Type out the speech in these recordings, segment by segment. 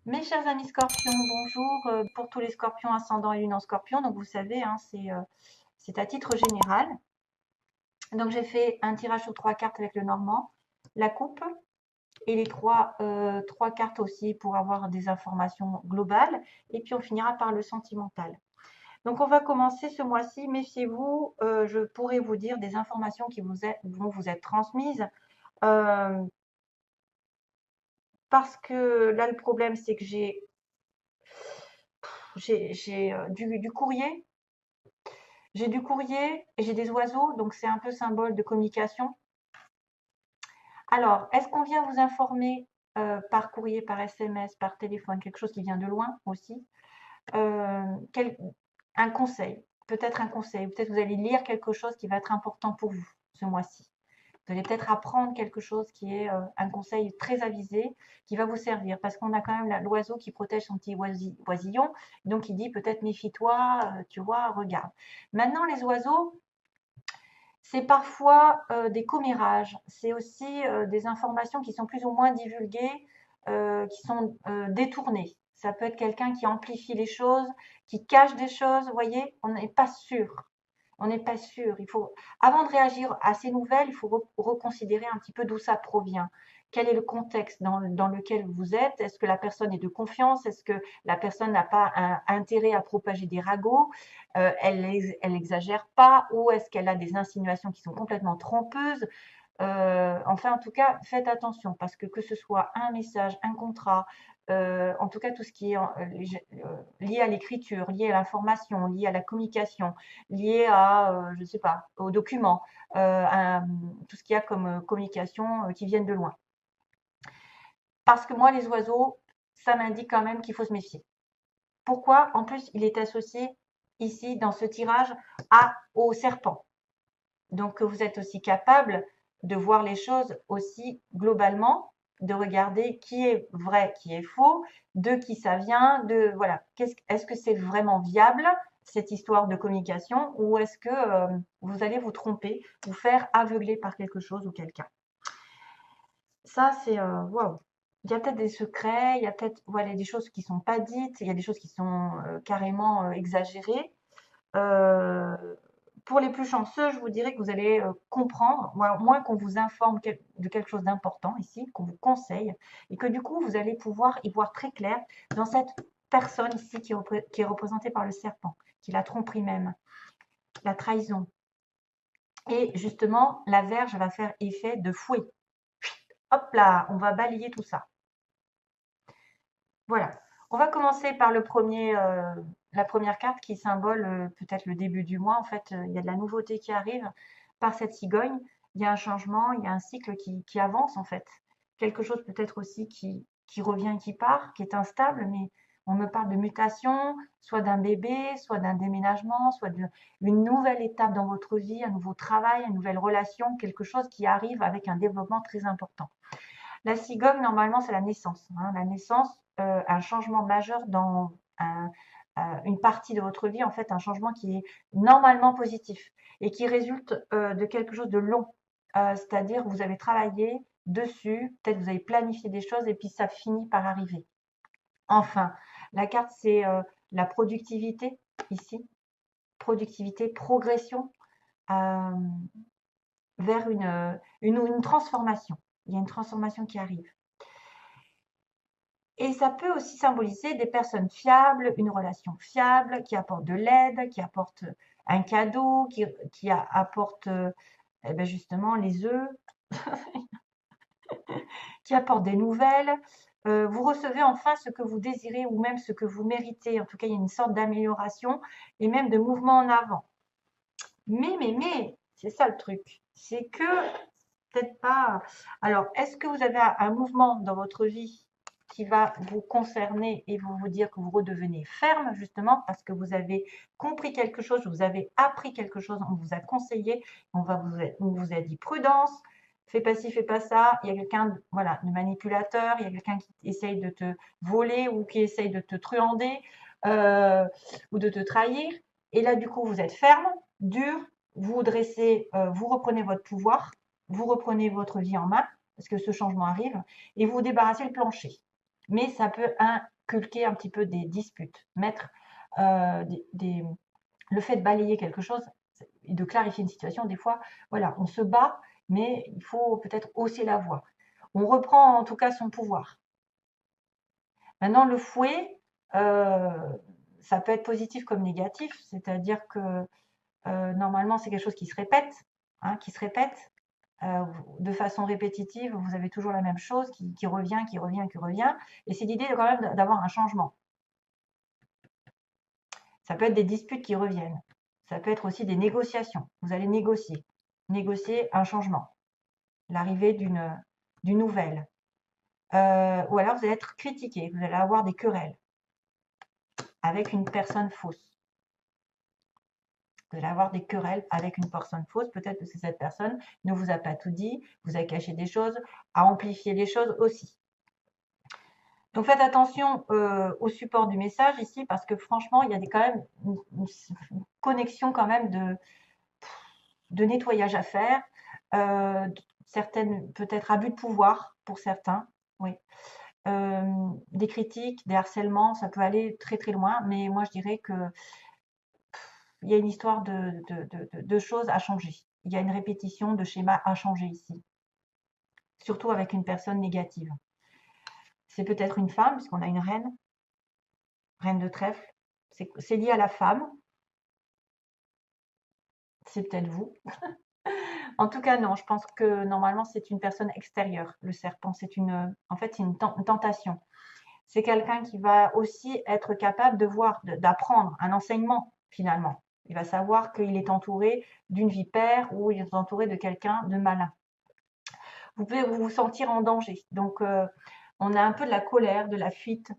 Mes chers amis scorpions, bonjour. Pour tous les scorpions ascendant et lune en scorpion, donc vous savez, hein, c'est à titre général. Donc j'ai fait un tirage sur 3 cartes avec le normand, la coupe et les trois cartes aussi pour avoir des informations globales. Et puis on finira par le sentimental. Donc on va commencer ce mois-ci. Méfiez-vous, je pourrais vous dire des informations qui vont vous être transmises. euh, Parce que là, le problème, c'est que j'ai du courrier. J'ai du courrier et j'ai des oiseaux, donc c'est un peu symbole de communication. Alors, est-ce qu'on vient vous informer par courrier, par SMS, par téléphone, quelque chose qui vient de loin aussi? Euh, quel- un conseil, peut-être un conseil, peut-être vous allez lire quelque chose qui va être important pour vous ce mois-ci. Vous allez peut-être apprendre quelque chose qui est un conseil très avisé, qui va vous servir, parce qu'on a quand même l'oiseau qui protège son petit oisillon, donc il dit peut-être méfie-toi, tu vois, regarde. Maintenant, les oiseaux, c'est parfois des commérages, c'est aussi des informations qui sont plus ou moins divulguées, qui sont détournées. Ça peut être quelqu'un qui amplifie les choses, qui cache des choses, vous voyez, on n'est pas sûr. On n'est pas sûr. Il faut, avant de réagir à ces nouvelles, il faut reconsidérer un petit peu d'où ça provient. Quel est le contexte dans lequel vous êtes? Est-ce que la personne est de confiance? Est-ce que la personne n'a pas un intérêt à propager des ragots? Elle exagère pas? Ou est-ce qu'elle a des insinuations qui sont complètement trompeuses? Enfin, en tout cas, faites attention parce que ce soit un message, un contrat, en tout cas tout ce qui est lié à l'écriture, lié à l'information, lié à la communication, lié à, je ne sais pas, aux documents, tout ce qu'il y a comme communication qui viennent de loin. Parce que moi, les oiseaux, ça m'indique quand même qu'il faut se méfier. Pourquoi? En plus, il est associé ici dans ce tirage au serpent. Donc, vous êtes aussi capable de voir les choses aussi globalement, de regarder qui est vrai, qui est faux, de qui ça vient, de voilà. Est-ce que c'est vraiment viable cette histoire de communication ou est-ce que vous allez vous tromper, vous faire aveugler par quelque chose ou quelqu'un? Ça, c'est waouh. Il y a peut-être des secrets, il y a peut-être voilà, des choses qui sont pas dites, il y a des choses qui sont carrément exagérées. Euh, pour les plus chanceux, je vous dirais que vous allez comprendre, moins qu'on vous informe de quelque chose d'important ici, qu'on vous conseille, et que du coup, vous allez pouvoir y voir très clair dans cette personne ici qui est représentée par le serpent, qui est la tromperie même, la trahison. Et justement, la verge va faire effet de fouet. Hop là, on va balayer tout ça. Voilà. On va commencer par la première carte qui symbole peut-être le début du mois. En fait, il y a de la nouveauté qui arrive par cette cigogne. Il y a un changement, il y a un cycle qui avance en fait. Quelque chose peut-être aussi qui revient, qui part, qui est instable, mais on me parle de mutation, soit d'un bébé, soit d'un déménagement, soit d'une nouvelle étape dans votre vie, un nouveau travail, une nouvelle relation, quelque chose qui arrive avec un développement très important. La cigogne, normalement, c'est la naissance. Hein. La naissance, un changement majeur dans une partie de votre vie, en fait, un changement qui est normalement positif et qui résulte de quelque chose de long. C'est-à-dire, vous avez travaillé dessus, peut-être vous avez planifié des choses et puis ça finit par arriver. Enfin, la carte, c'est la productivité ici. Productivité, progression euh, vers une transformation. Il y a une transformation qui arrive. Et ça peut aussi symboliser des personnes fiables, une relation fiable, qui apporte de l'aide, qui apporte un cadeau, qui apporte eh ben justement les œufs, qui apporte des nouvelles. Vous recevez enfin ce que vous désirez ou même ce que vous méritez. En tout cas, il y a une sorte d'amélioration et même de mouvement en avant. Mais, c'est ça le truc. C'est que peut-être pas. Alors, est-ce que vous avez un mouvement dans votre vie qui va vous concerner et vous dire que vous redevenez ferme, justement, parce que vous avez compris quelque chose, vous avez appris quelque chose, on vous a conseillé, on vous a dit prudence, fais pas ci, fais pas ça. Il y a quelqu'un, voilà, de manipulateur, il y a quelqu'un qui essaye de te voler ou qui essaye de te truander euh, ou de te trahir. Et là, du coup, vous êtes ferme, dur, vous dressez, vous reprenez votre pouvoir, vous reprenez votre vie en main, parce que ce changement arrive, et vous vous débarrassez le plancher. Mais ça peut inculquer un petit peu des disputes, mettre le fait de balayer quelque chose et de clarifier une situation, des fois, voilà, on se bat, mais il faut peut-être hausser la voix. On reprend en tout cas son pouvoir. Maintenant, le fouet, ça peut être positif comme négatif, c'est-à-dire que normalement, c'est quelque chose qui se répète, hein, de façon répétitive. Vous avez toujours la même chose qui revient, qui revient, qui revient. Et c'est l'idée quand même d'avoir un changement. Ça peut être des disputes qui reviennent. Ça peut être aussi des négociations. Vous allez négocier un changement, l'arrivée d'une nouvelle. Ou alors vous allez être critiqué, vous allez avoir des querelles avec une personne fausse. Vous allez avoir des querelles avec une personne fausse, peut-être parce que cette personne ne vous a pas tout dit, vous a caché des choses, a amplifié les choses aussi. Donc faites attention au support du message ici, parce que franchement, il y a quand même une connexion quand même de nettoyage à faire, certaines peut-être abus de pouvoir pour certains, oui. Des critiques, des harcèlements, ça peut aller très très loin, mais moi je dirais que il y a une histoire de choses à changer. Il y a une répétition de schémas à changer ici, surtout avec une personne négative. C'est peut-être une femme, puisqu'on a une reine de trèfle. C'est lié à la femme. C'est peut-être vous. En tout cas, non, je pense que normalement, c'est une personne extérieure. Le serpent, en fait, c'est une tentation. C'est quelqu'un qui va aussi être capable de voir, d'apprendre un enseignement, finalement. Il va savoir qu'il est entouré d'une vipère ou il est entouré de quelqu'un de malin. Vous pouvez vous sentir en danger. Donc, on a un peu de la colère, de la fuite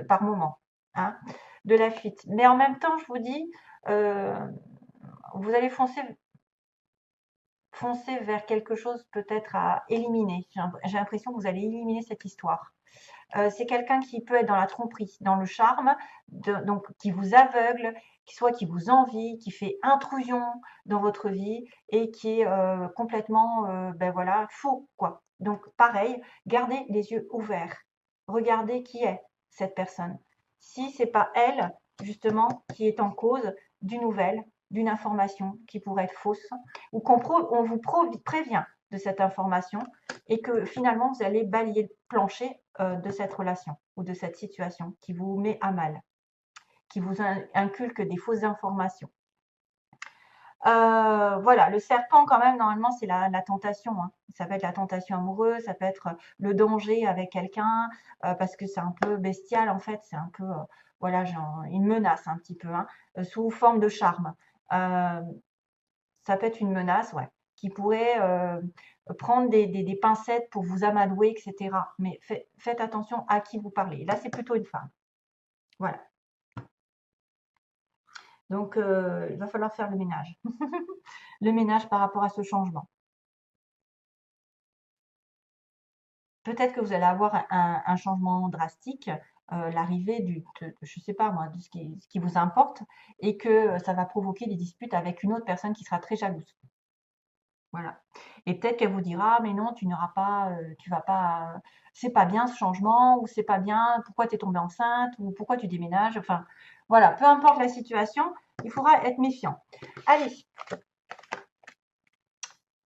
par moment. Hein, de la fuite. Mais en même temps, je vous dis, vous allez foncer vers quelque chose peut-être à éliminer. J'ai l'impression que vous allez éliminer cette histoire. C'est quelqu'un qui peut être dans la tromperie, dans le charme, donc qui vous aveugle, qui vous envie, qui fait intrusion dans votre vie et qui est complètement ben voilà, faux, quoi. Donc pareil, gardez les yeux ouverts. Regardez qui est cette personne. Si c'est pas elle, justement, qui est en cause d'une nouvelle, d'une information qui pourrait être fausse, ou on vous prévient de cette information et que finalement vous allez balayer le plancher de cette relation ou de cette situation qui vous met à mal, qui vous inculque des fausses informations. Voilà, le serpent quand même, normalement, c'est la tentation. Hein. Ça peut être la tentation amoureuse, ça peut être le danger avec quelqu'un, parce que c'est un peu bestial en fait, c'est un peu, voilà, genre, une menace un petit peu, hein, sous forme de charme. Ça peut être une menace, ouais, qui pourrait prendre des pincettes pour vous amadouer, etc. Mais faites attention à qui vous parlez. Là, c'est plutôt une femme. Voilà. Donc, il va falloir faire le ménage. Le ménage par rapport à ce changement. Peut-être que vous allez avoir un changement drastique, l'arrivée je ne sais pas moi, de ce qui vous importe, et que ça va provoquer des disputes avec une autre personne qui sera très jalouse. Voilà. Et peut-être qu'elle vous dira, mais non, tu vas pas, c'est pas bien ce changement, ou c'est pas bien, pourquoi tu es tombée enceinte, ou pourquoi tu déménages. Enfin, voilà, peu importe la situation, il faudra être méfiant. Allez,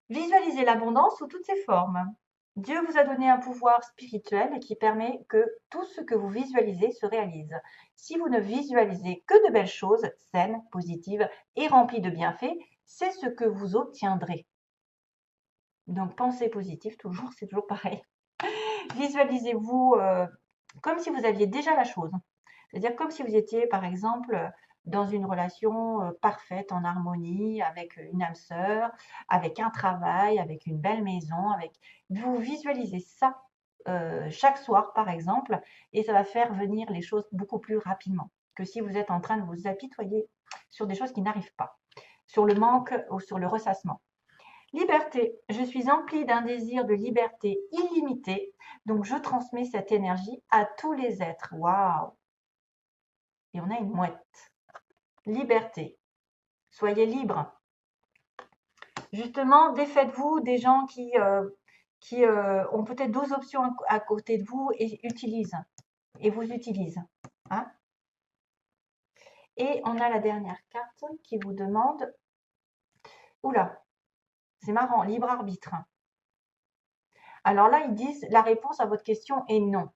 visualisez l'abondance sous toutes ses formes. Dieu vous a donné un pouvoir spirituel qui permet que tout ce que vous visualisez se réalise. Si vous ne visualisez que de belles choses, saines, positives et remplies de bienfaits, c'est ce que vous obtiendrez. Donc, pensée positive, toujours, c'est toujours pareil. Visualisez-vous comme si vous aviez déjà la chose. C'est-à-dire comme si vous étiez, par exemple, dans une relation parfaite, en harmonie, avec une âme sœur, avec un travail, avec une belle maison. Vous visualisez ça chaque soir, par exemple, et ça va faire venir les choses beaucoup plus rapidement que si vous êtes en train de vous apitoyer sur des choses qui n'arrivent pas, sur le manque ou sur le ressassement. Liberté. Je suis emplie d'un désir de liberté illimité, donc je transmets cette énergie à tous les êtres. Waouh! Et on a une mouette. Liberté. Soyez libre. Justement, défaites-vous des gens qui ont peut-être 12 options à côté de vous et utilisent. et vous utilise. Hein. Et on a la dernière carte qui vous demande, oula, c'est marrant, libre arbitre. Alors là, ils disent, la réponse à votre question est non.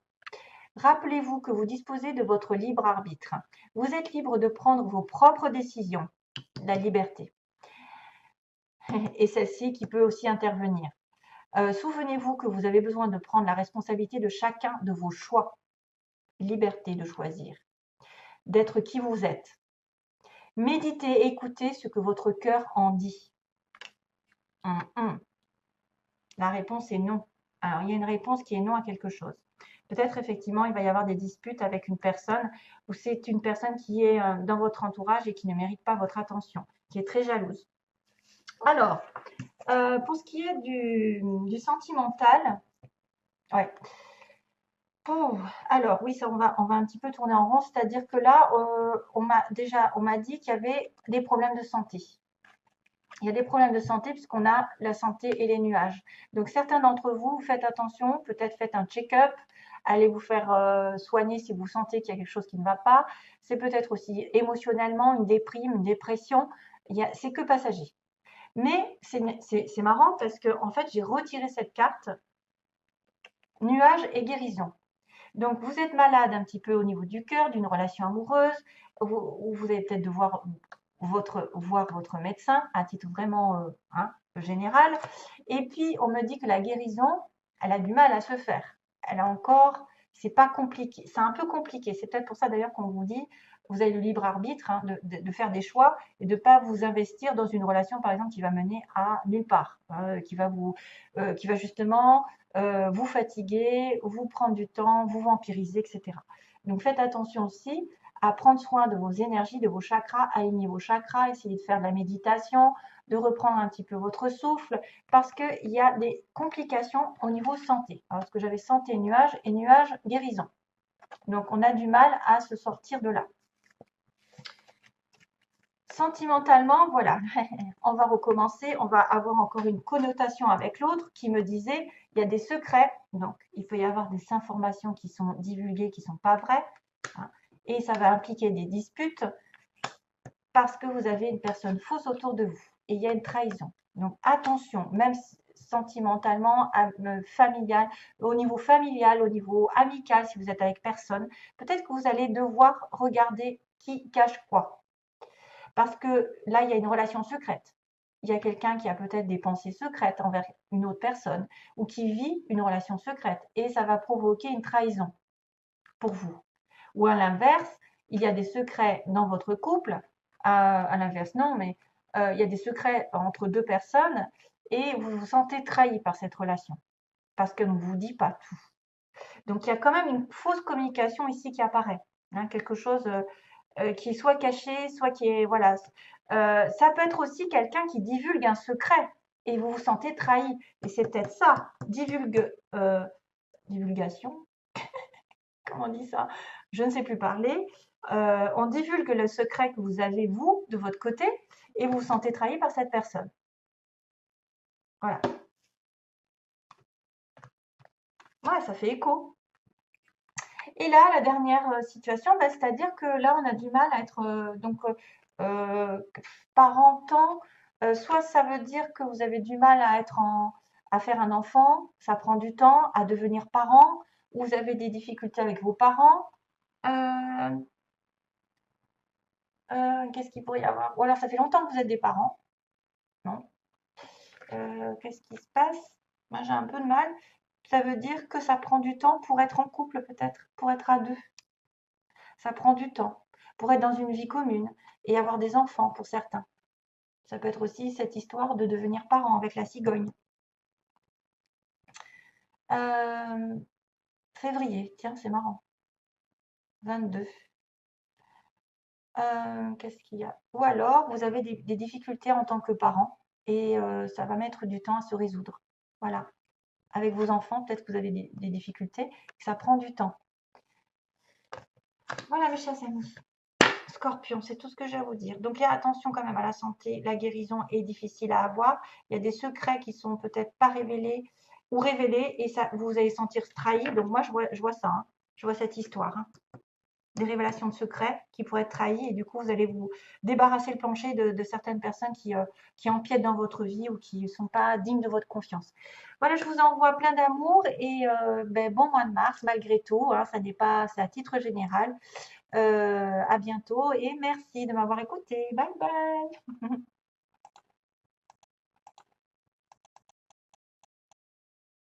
Rappelez-vous que vous disposez de votre libre arbitre. Vous êtes libre de prendre vos propres décisions, la liberté. Et celle-ci qui peut aussi intervenir. Souvenez-vous que vous avez besoin de prendre la responsabilité de chacun de vos choix. Liberté de choisir, d'être qui vous êtes. Méditez, écoutez ce que votre cœur en dit. La réponse est non. Alors, il y a une réponse qui est non à quelque chose. Peut-être effectivement, il va y avoir des disputes avec une personne ou c'est une personne qui est dans votre entourage et qui ne mérite pas votre attention, qui est très jalouse. Alors, pour ce qui est du sentimental, ouais. Alors oui, ça, on va un petit peu tourner en rond, c'est-à-dire que là, on m'a dit qu'il y avait des problèmes de santé. Il y a des problèmes de santé puisqu'on a la santé et les nuages. Donc certains d'entre vous, faites attention, peut-être faites un check-up, allez vous faire soigner si vous sentez qu'il y a quelque chose qui ne va pas. C'est peut-être aussi émotionnellement une déprime, une dépression. C'est que passager. Mais c'est marrant parce que en fait, j'ai retiré cette carte nuages et guérison. Donc vous êtes malade un petit peu au niveau du cœur, d'une relation amoureuse, ou vous allez peut-être devoir voir votre médecin à titre vraiment général. Et puis on me dit que la guérison, elle a du mal à se faire. Elle a encore, c'est pas compliqué, c'est un peu compliqué. C'est peut-être pour ça d'ailleurs qu'on vous dit, vous avez le libre arbitre de faire des choix et de ne pas vous investir dans une relation par exemple qui va mener à nulle part, qui va justement vous fatiguer, vous prendre du temps, vous vampiriser, etc. Donc faites attention aussi à prendre soin de vos énergies, de vos chakras, aligner vos chakras, essayer de faire de la méditation, de reprendre un petit peu votre souffle, parce qu'il y a des complications au niveau santé. Alors, parce que j'avais santé nuage et nuage guérison. Donc, on a du mal à se sortir de là. Sentimentalement, voilà, on va recommencer, on va avoir encore une connotation avec l'autre qui me disait, il y a des secrets, donc il peut y avoir des informations qui sont divulguées, qui ne sont pas vraies, hein, et ça va impliquer des disputes parce que vous avez une personne fausse autour de vous et il y a une trahison. Donc attention, même sentimentalement, familial, au niveau familial, au niveau amical, si vous êtes avec personne, peut-être que vous allez devoir regarder qui cache quoi. Parce que là, il y a une relation secrète. Il y a quelqu'un qui a peut-être des pensées secrètes envers une autre personne ou qui vit une relation secrète et ça va provoquer une trahison pour vous. Ou à l'inverse, il y a des secrets dans votre couple, à l'inverse non, mais il y a des secrets entre deux personnes et vous vous sentez trahi par cette relation parce qu'elle ne vous dit pas tout. Donc il y a quand même une fausse communication ici qui apparaît, hein, quelque chose qui est soit caché, soit qui est voilà. Ça peut être aussi quelqu'un qui divulgue un secret et vous vous sentez trahi. Et c'est peut-être ça, divulgation. Comment on dit ça? Je ne sais plus parler. On divulgue le secret que vous avez, vous, de votre côté, et vous vous sentez trahi par cette personne. Voilà. Ouais, ça fait écho. Et là, la dernière situation, bah, c'est-à-dire que là, on a du mal à être parentant. Soit ça veut dire que vous avez du mal à faire un enfant, ça prend du temps, à devenir parent, ou vous avez des difficultés avec vos parents. Qu'est-ce qu'il pourrait y avoir? Ou alors ça fait longtemps que vous êtes des parents. Non. Qu'est-ce qui se passe? Moi, j'ai un peu de mal. Ça veut dire que ça prend du temps pour être en couple, peut-être, pour être à deux. Ça prend du temps pour être dans une vie commune et avoir des enfants pour certains. Ça peut être aussi cette histoire de devenir parent avec la cigogne. Février, tiens, c'est marrant. 22. Qu'est-ce qu'il y a? Ou alors, vous avez des difficultés en tant que parent et ça va mettre du temps à se résoudre. Voilà. Avec vos enfants, peut-être que vous avez des difficultés, ça prend du temps. Voilà mes chers amis. Scorpion, c'est tout ce que j'ai à vous dire. Donc, il y a attention quand même à la santé. La guérison est difficile à avoir. Il y a des secrets qui sont peut-être pas révélés ou révélés et ça, vous allez sentir trahi. Donc, moi, je vois ça. Hein. Je vois cette histoire, hein. Des révélations de secrets qui pourraient être trahis et du coup, vous allez vous débarrasser le plancher de certaines personnes qui empiètent dans votre vie ou qui ne sont pas dignes de votre confiance. Voilà, je vous envoie plein d'amour et ben, bon mois de mars malgré tout, hein, ça n'est pas, c'est à titre général. À bientôt et merci de m'avoir écouté. Bye bye.